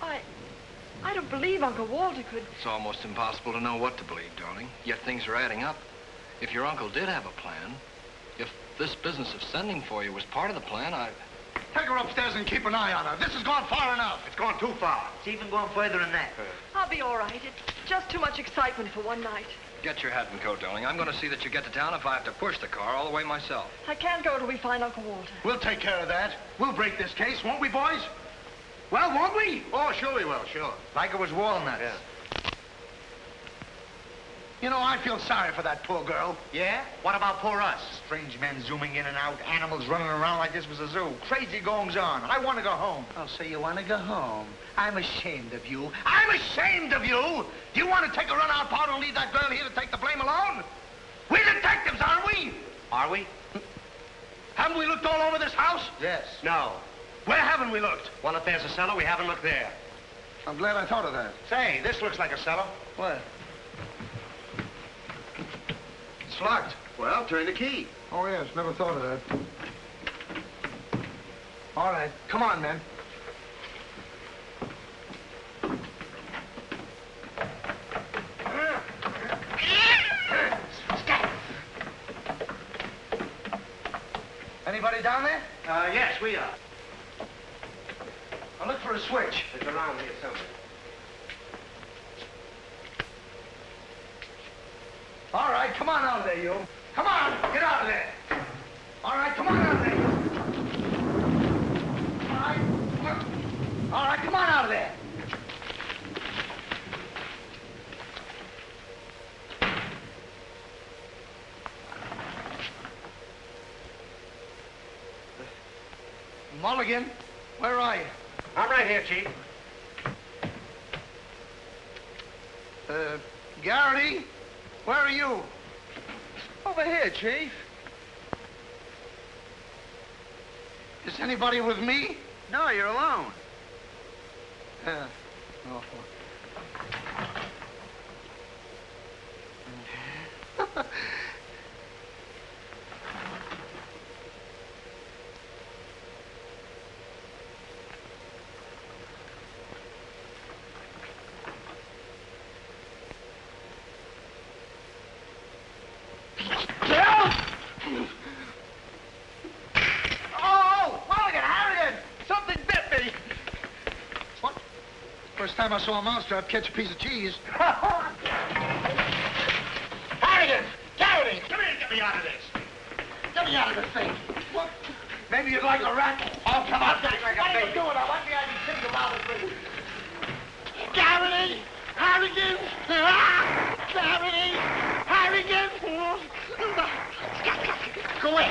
I don't believe Uncle Walter could... It's almost impossible to know what to believe, darling. Yet things are adding up. If your uncle did have a plan, if this business of sending for you was part of the plan, Take her upstairs and keep an eye on her. This has gone far enough. It's gone too far. It's even going further than that. I'll be all right. It's just too much excitement for one night. Get your hat and coat, darling. I'm going to see that you get to town if I have to push the car all the way myself. I can't go till we find Uncle Walter. We'll take care of that. We'll break this case, won't we, boys? Well, won't we? Oh, sure we will, sure. Like it was walnuts. Yeah. You know, I feel sorry for that poor girl. Yeah? What about poor us? Strange men zooming in and out, animals running around like this was a zoo. Crazy goings on. I want to go home. Oh, so you want to go home? I'm ashamed of you. I'm ashamed of you! Do you want to take a run-out powder and leave that girl here to take the blame alone? We're detectives, aren't we? Are we? Haven't we looked all over this house? Yes. No. Where haven't we looked? Well, if there's a cellar, we haven't looked there. I'm glad I thought of that. Say, this looks like a cellar. What? It's locked. Well, turn the key. Oh, yes, never thought of that. All right, come on, men. Anybody down there? Yes, we are. I'll look for a switch. It's around here somewhere. All right, come on out of there, you. Come on, get out of there. All right, come on out of there, you. All right, come on out of there. Mulligan, where are you? I'm right here, Chief. Garrity, where are you? Over here, Chief. Is anybody with me? No, you're alone. Oh. First time I saw a monster, I'd catch a piece of cheese. Harrigan! Garrity! Come here and get me out of this. Get me out of this thing. What? Maybe you'd like a rat? Oh, come on. What are you doing? I want the idea to think about it. Garrity! Harrigan! Garrity! Harrigan! Go away.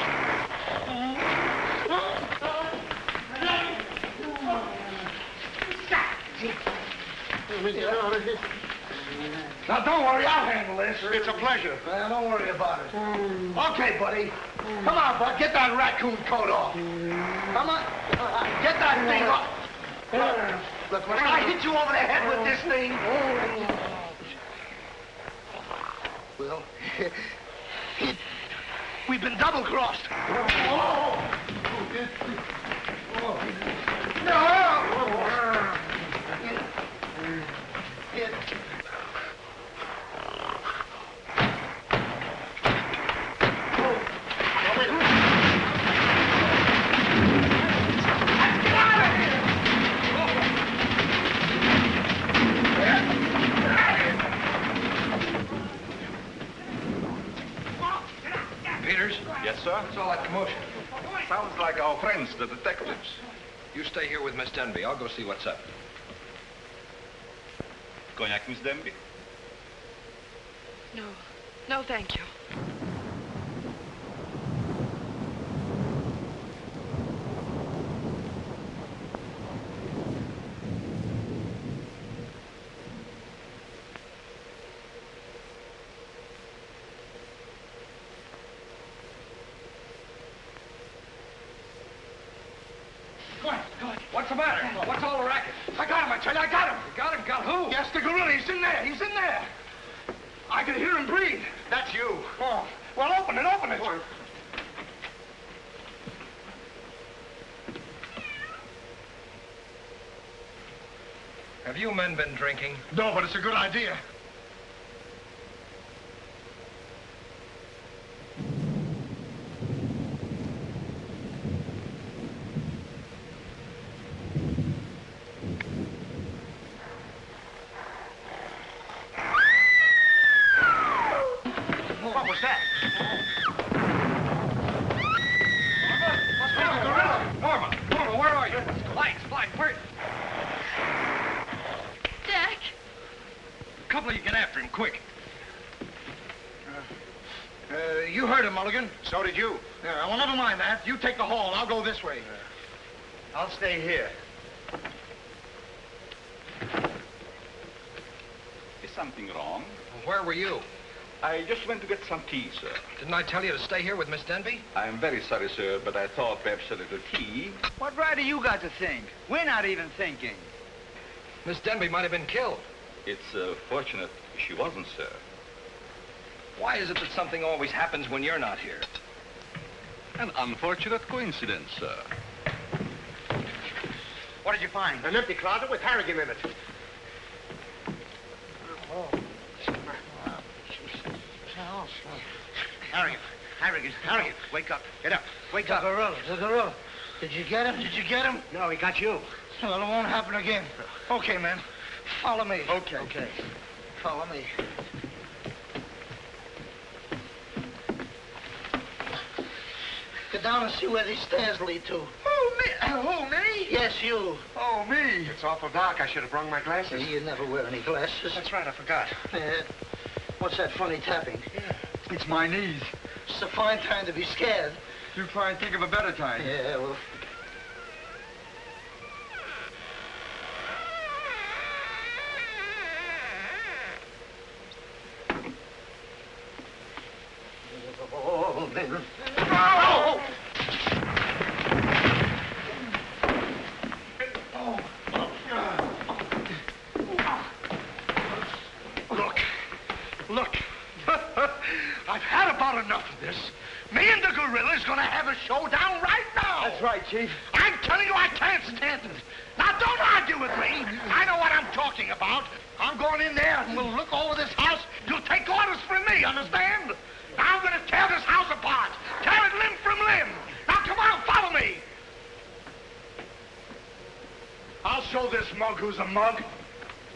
Now, don't worry, I'll handle this. It's a pleasure. Well, don't worry about it. Okay, buddy. Come on, bud. Get that raccoon coat off. Come on. Get that thing off. Look, when I hit you over the head with this thing... Well, we've been double-crossed. Yes, sir? What's all that commotion? Sounds like our friends, the detectives. You stay here with Miss Denby. I'll go see what's up. Cognac, Miss Denby? No. No, thank you. What's the matter? What's all the racket? I got him, I tell you, I got him. You got him? Got who? Yes, the gorilla. He's in there. He's in there. I can hear him breathe. That's you. Oh, well, open it, open it. Have you men been drinking? No, but it's a good idea. What was that? Norma, where are you? Lights, where? Jack! A couple of you get after him, quick. You heard him, Mulligan. So did you. Yeah, well, never mind that. You take the hall. I'll go this way. I'll stay here. Is something wrong? Where were you? I just went to get some tea, sir. Didn't I tell you to stay here with Miss Denby? I'm very sorry, sir, but I thought perhaps a little tea. What right do you got to think? We're not even thinking. Miss Denby might have been killed. It's fortunate she wasn't, sir. Why is it that something always happens when you're not here? An unfortunate coincidence, sir. What did you find? An empty closet with Harrigan in it. Harrigan, wake up. Get up. Wake up. The gorilla. Did you get him? Did you get him? No, he got you. Well, it won't happen again. Okay, man. Follow me. Okay. Follow me. down and see where these stairs lead to. Who, me? Yes, you. Oh, me. It's awful dark. I should have brought my glasses. You never wear any glasses. That's right, I forgot. What's that funny tapping? It's my knees. It's a fine time to be scared. You try and think of a better time. Yeah, well... Look. I've had about enough of this. Me and the gorilla's gonna have a showdown right now. That's right, Chief. I'm telling you, I can't stand it. Now, don't argue with me. I know what I'm talking about. I'm going in there and we'll look over this house. You'll take orders from me, understand? Now I'm gonna tear this house apart. Tear it limb from limb. Now, come on, follow me. I'll show this mug who's a mug.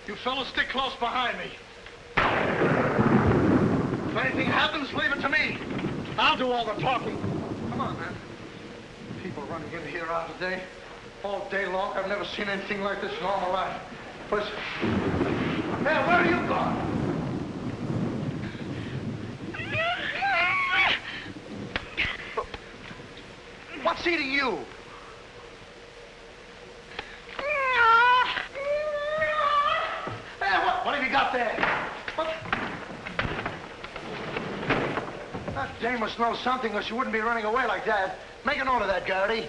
You fellas stick close behind me. If anything happens, leave it to me. I'll do all the talking. Come on, man. People running in here out today. All day long. I've never seen anything like this in all my life. Listen. Hey, where are you going? What's eating you? Hey, what have you got there? What? That dame must know something or she wouldn't be running away like that. Make a note of that, Garrity.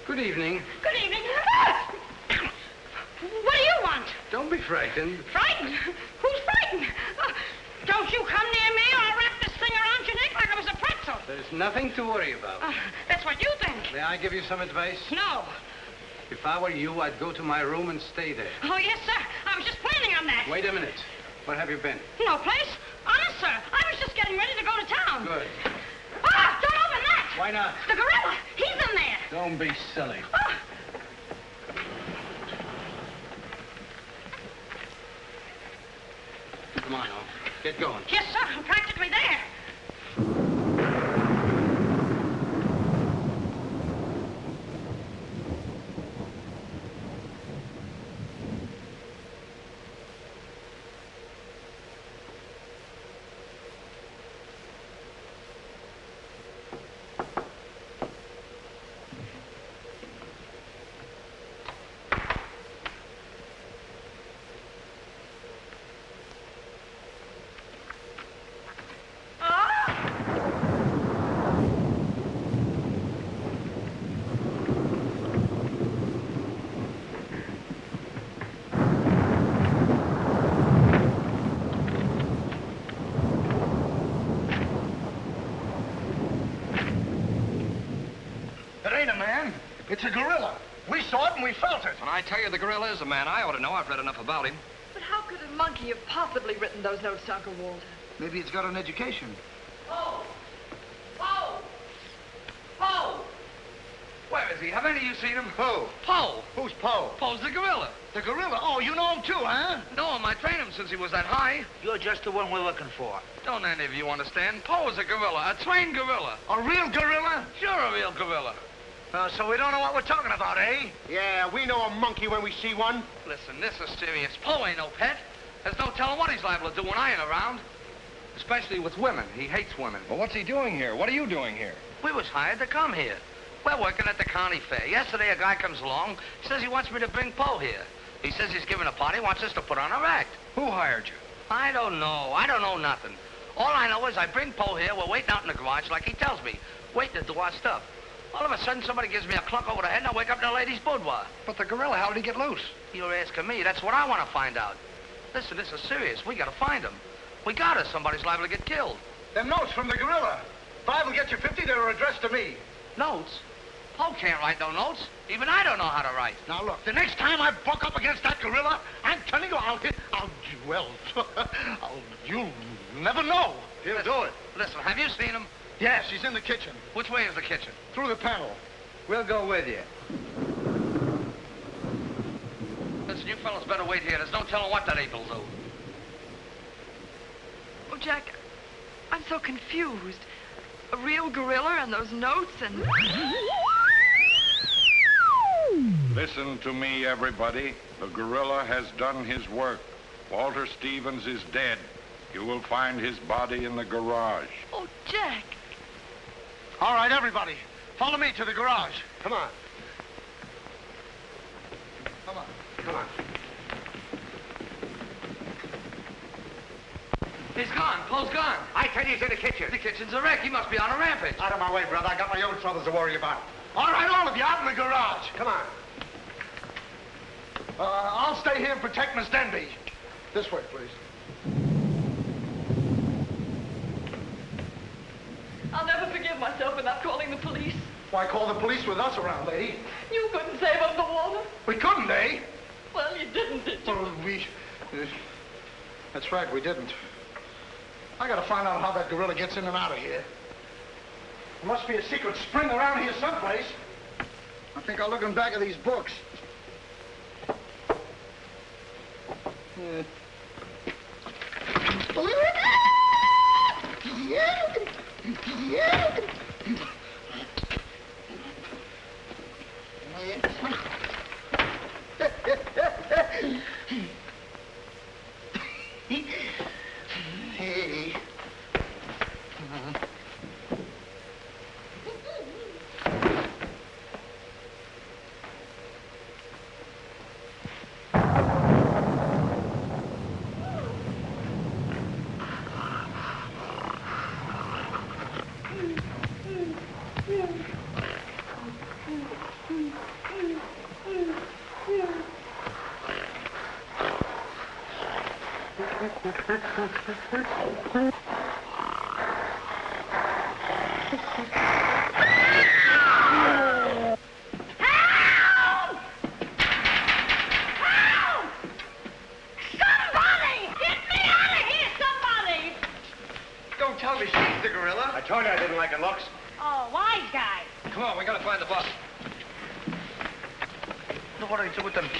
Good evening. Good evening. What do you want? Don't be frightened. Frightened? Who's frightened? Don't you come near me or I'll wrap this thing around your neck like it was a pretzel. There's nothing to worry about. That's what you think. May I give you some advice? No. If I were you, I'd go to my room and stay there. Oh, yes, sir. I was just planning on that. Wait a minute. Where have you been? No place. Honest, sir. I was just getting ready to go to town. Good. Ah, don't open that. Why not? The gorilla. He's in there. Don't be silly. Ah. Come on, Al. Get going. Yes, sir. I'm practically there. It's a gorilla. We saw it and we felt it. When I tell you the gorilla is a man, I ought to know. I've read enough about him. But how could a monkey have possibly written those notes to Uncle Walter? Maybe it's got an education. Poe! Poe! Poe! Where is he? Have any of you seen him? Who? Poe. Who's Poe? Poe's the gorilla. The gorilla? Oh, you know him too, huh? No, I trained him since he was that high. You're just the one we're looking for. Don't any of you understand? Poe is a gorilla, a trained gorilla. A real gorilla? Sure, a real gorilla. So we don't know what we're talking about, eh? Yeah, we know a monkey when we see one. Listen, this is serious. Poe ain't no pet. There's no telling what he's liable to do when I ain't around. Especially with women. He hates women. Well, what's he doing here? What are you doing here? We was hired to come here. We're working at the county fair. Yesterday, a guy comes along, says he wants me to bring Poe here. He says he's giving a party, wants us to put on a act. Who hired you? I don't know. I don't know nothing. All I know is I bring Poe here. We're waiting out in the garage like he tells me. Waiting to do our stuff. All of a sudden, somebody gives me a clunk over the head, and I wake up in a lady's boudoir. But the gorilla, how did he get loose? You're asking me. That's what I want to find out. Listen, this is serious. We got to find him. We got to. Somebody's liable to get killed. They're notes from the gorilla. If I will get you 50, they were addressed to me. Notes? Paul can't write no notes. Even I don't know how to write. Now, look, the next time I buck up against that gorilla, I'm telling you, you'll never know. He'll do it. Listen, have you seen him? Yes, he's in the kitchen. Which way is the kitchen? Through the panel. We'll go with you. Listen, you fellas better wait here. There's no telling what that ape will do. Oh, Jack, I'm so confused. A real gorilla and those notes and... Listen to me, everybody. The gorilla has done his work. Walter Stevens is dead. You will find his body in the garage. Oh, Jack. All right, everybody. Follow me to the garage. Come on. Come on. Come on. He's gone. Paul's gone. I tell you, he's in the kitchen. The kitchen's a wreck. He must be on a rampage. Out of my way, brother. I got my own troubles to worry about. All right, all of you, out in the garage. Come on. I'll stay here and protect Miss Denby. This way, please. I'll never forgive myself for not calling the police. Why call the police with us around, lady? You couldn't save them, the water. We couldn't, eh? Well, you didn't, did you? Well, that's right, we didn't. I gotta find out how that gorilla gets in and out of here. There must be a secret spring around here someplace. I think I'll look in back of these books. Hey.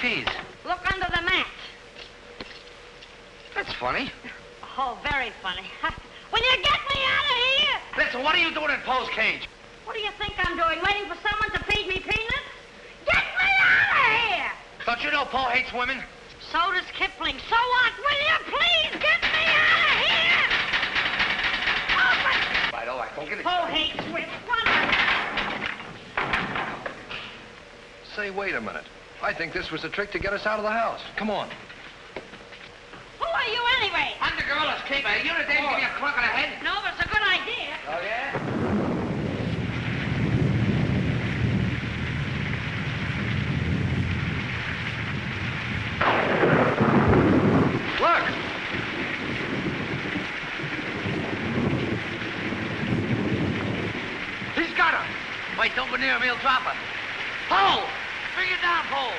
Keys. Look under the mat. That's funny. Oh, very funny. Will you get me out of here? Listen, what are you doing in Poe's cage? What do you think I'm doing? Waiting for someone to feed me peanuts? Get me out of here! Don't you know Poe hates women? So does Kipling. So what? Will you please get me out of here? Open! All right, don't get it. Poe hates women. Say, wait a minute. I think this was a trick to get us out of the house. Come on. Who are you anyway? I'm the gorilla's keeper. You the dame give me a clunk on the head? No, but it's a good idea. Oh, yeah? Look! He's got her. Wait, don't go near him. He'll drop her. Pole! Bring it down, Pole.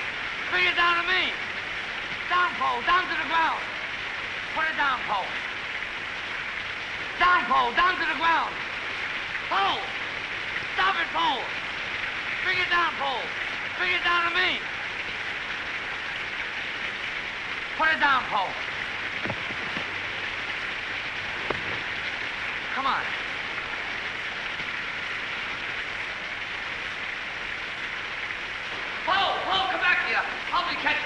Bring it down to me. Down, Pole. Down to the ground. Put it down, Pole. Down, Pole. Down to the ground. Pole! Stop it, Pole. Bring it down, Pole. Bring it down to me. Put it down, Pole. Come on. Pole, come back here. Help me catch it.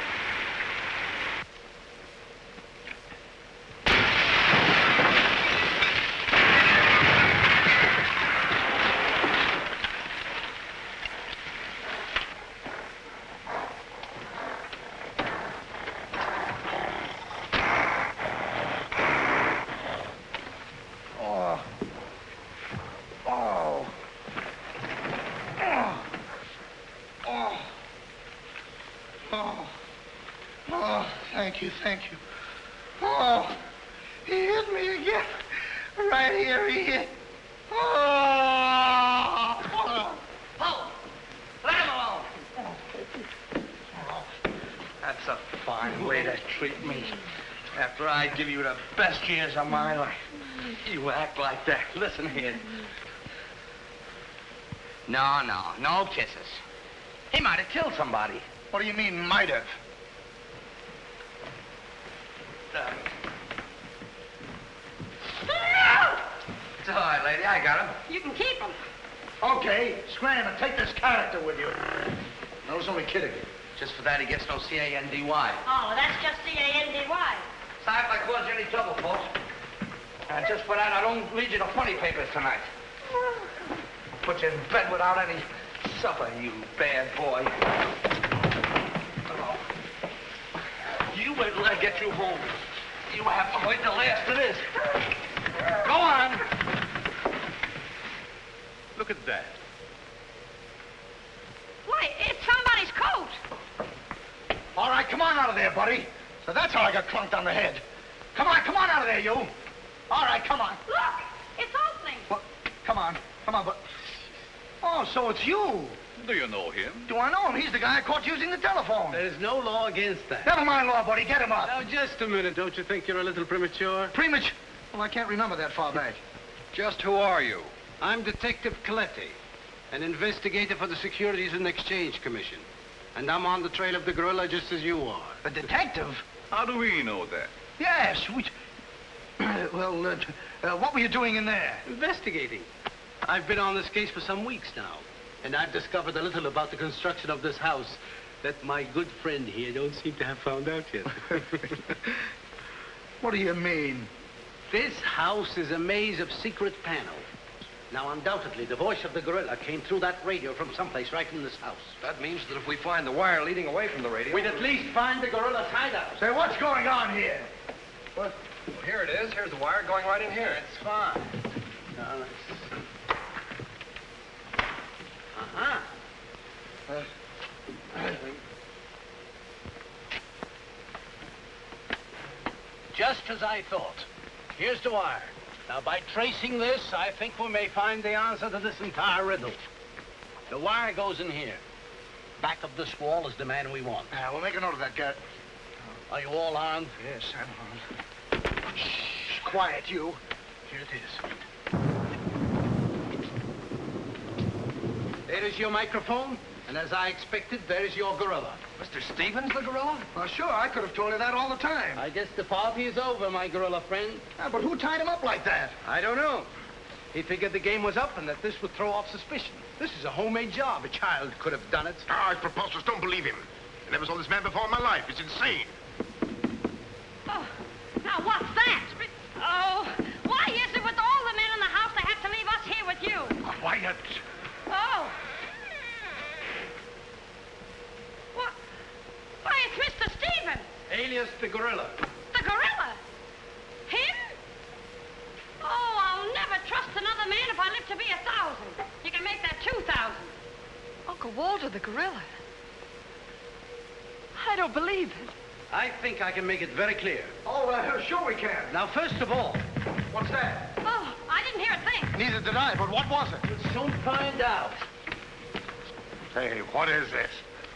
Oh. Oh. Oh, thank you, thank you. Oh, he hit me again. Right here, he hit. Oh. Paul, let him alone. Oh, that's a fine way to treat me. After I give you the best years of my life, you act like that. Listen here. No kisses. He might have killed somebody. What do you mean, might have? It's all right, lady. I got him. You can keep him. Okay, scram and take this character with you. I was only kidding. Just for that, he gets no C-A-N-D-Y. Oh, that's just C-A-N-D-Y. Sorry if I caused you any trouble, folks. And just for that, I don't lead you to funny papers tonight. Put you in bed without any supper, you bad boy. Oh. You wait till I get you home. You have to wait the last of this. Go on. Look at that. Why, it's somebody's coat. All right, come on out of there, buddy. So that's how I got clunked on the head. Come on out of there, you. All right, come on. Look, it's opening. Well, come on, but... Oh, so it's you. Do you know him? Do I know him? He's the guy I caught using the telephone. There's no law against that. Never mind law, buddy. Get him up. Now, just a minute. Don't you think you're a little premature? Premature? Well, I can't remember that far back. Just who are you? I'm Detective Coletti, an investigator for the Securities and Exchange Commission. And I'm on the trail of the gorilla just as you are. A detective? How do we know that? Yes, we... what were you doing in there? Investigating. I've been on this case for some weeks now, and I've discovered a little about the construction of this house that my good friend here don't seem to have found out yet. What do you mean? This house is a maze of secret panels. Now, undoubtedly, the voice of the gorilla came through that radio from someplace right in this house. That means that if we find the wire leading away from the radio... we'd at least find the gorilla's hideout. Say, what's going on here? What? Well, here it is. Here's the wire going right in here. It's fine. Now, let's see. Uh-huh. Just as I thought. Here's the wire. Now, by tracing this, I think we may find the answer to this entire riddle. The wire goes in here. Back of this wall is the man we want. We'll make a note of that, Gert. Are you all armed? Yes, I'm armed. Shh, quiet, you. Here it is. There is your microphone, and as I expected, there is your gorilla. Mr. Stevens, the gorilla? Well, sure, I could have told you that all the time. I guess the party is over, my gorilla friend. But who tied him up like that? I don't know. He figured the game was up and that this would throw off suspicion. This is a homemade job. A child could have done it. Ah, it's preposterous. Don't believe him. I never saw this man before in my life. It's insane. Oh, now what's that? Oh, why is it with all the men in the house they have to leave us here with you? Quiet. Oh. What? Why, it's Mr. Stevens. Alias the gorilla. The gorilla? Him? Oh, I'll never trust another man if I live to be 1,000. You can make that 2,000. Uncle Walter, the gorilla. I don't believe it. I think I can make it very clear. Oh, sure we can. Now, first of all... What's that? Oh, I didn't hear a thing. Neither did I, but what was it? We'll soon find out. Hey, what is this?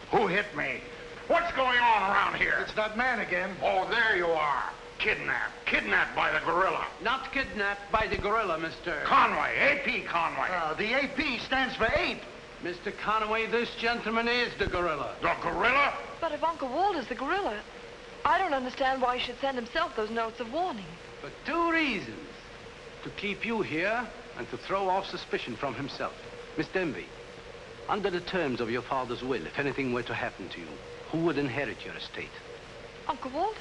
Who hit me? What's going on around here? It's that man again. Oh, there you are. Kidnapped. Kidnapped by the gorilla. Not kidnapped by the gorilla, Mr. Conway. A.P. Conway. The AP stands for ape. Mr. Conway, this gentleman is the gorilla. The gorilla? But if Uncle Walter's the gorilla, I don't understand why he should send himself those notes of warning. For two reasons. To keep you here and to throw off suspicion from himself. Miss Denby, under the terms of your father's will, if anything were to happen to you, who would inherit your estate? Uncle Walter.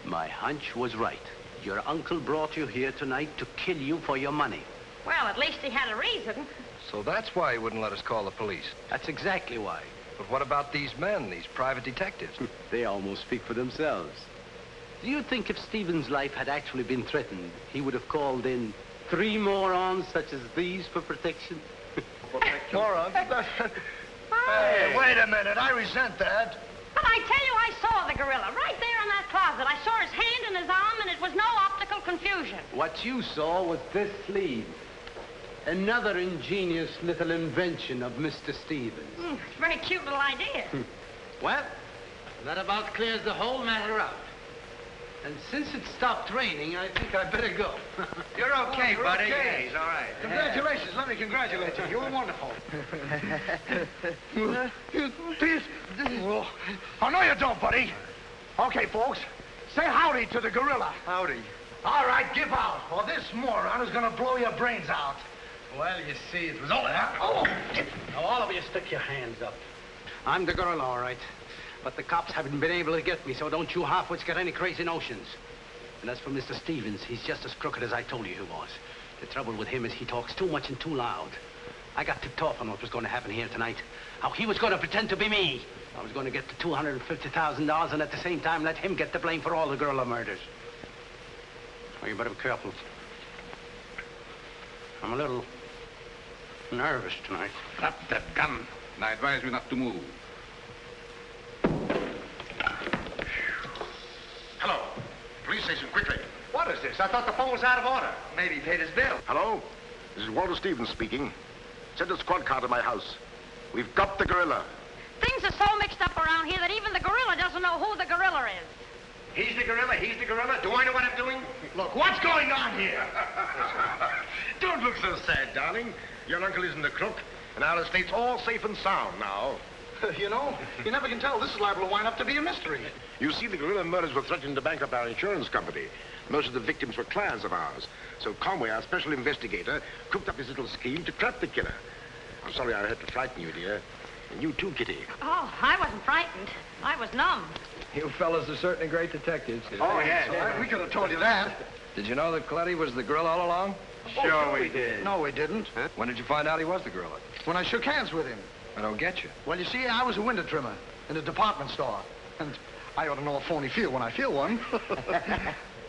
My hunch was right. Your uncle brought you here tonight to kill you for your money. Well, at least he had a reason. So that's why he wouldn't let us call the police. That's exactly why. But what about these men, these private detectives? They almost speak for themselves. Do you think if Stephen's life had actually been threatened, he would have called in 3 morons such as these for protection? Morons? Hey, minute. I resent that. But I tell you, I saw the gorilla right there in that closet. I saw his hand and his arm, and it was no optical confusion. What you saw was this sleeve. Another ingenious little invention of Mr. Stevens. It's a very cute little idea. Well, that about clears the whole matter out. And since it stopped raining, I think I better go. You're okay, You're buddy. okay. Yeah, he's all right. Congratulations. Let me congratulate you. You were wonderful. Oh, no, you don't, buddy. Okay, folks. Say howdy to the gorilla. Howdy. All right, give out, or this moron is going to blow your brains out. Well, you see, it was all that. Oh! Now, all of you stick your hands up. I'm the gorilla, all right. But the cops haven't been able to get me, so don't you halfwits get any crazy notions. And as for Mr. Stevens, he's just as crooked as I told you he was. The trouble with him is he talks too much and too loud. I got tipped off on what was going to happen here tonight. How he was going to pretend to be me. I was going to get the $250,000 and at the same time let him get the blame for all the gorilla murders. Well, you better be careful. I'm a little nervous tonight. Drop that gun, and I advise you not to move. Hello. Police station, quickly. What is this? I thought the phone was out of order. Maybe he paid his bill. Hello? This is Walter Stevens speaking. Send a squad car to my house. We've got the gorilla. Things are so mixed up around here that even the gorilla doesn't know who the gorilla is. He's the gorilla. He's the gorilla. Do I know what I'm doing? Look, what's going on here? Don't look so sad, darling. Your uncle isn't a crook, and our estate's all safe and sound now. You know, you never can tell. This is liable to wind up to be a mystery. You see, the gorilla murders were threatening to bankrupt our insurance company. Most of the victims were clients of ours. So Conway, our special investigator, cooked up his little scheme to trap the killer. I'm sorry I had to frighten you, dear. And you too, Kitty. Oh, I wasn't frightened. I was numb. You fellas are certainly great detectives. Oh, yes. We could have told you that. Did you know that Coletti was the gorilla all along? Sure we did. No, we didn't. Huh? When did you find out he was the gorilla? When I shook hands with him. I don't get you. Well, you see, I was a window trimmer in a department store. And I ought to know a phony feel when I feel one.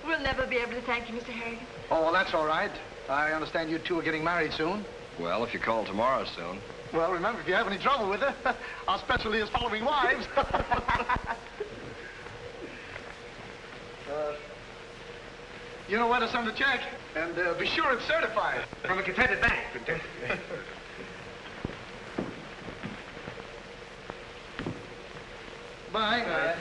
We'll never be able to thank you, Mr. Harrigan. Oh, well, that's all right. I understand you two are getting married soon. Well, if you call tomorrow soon. Well, remember, if you have any trouble with her, our specialty is following wives. You know where to send the check, and be sure it's certified. From a Confederate bank. Bye.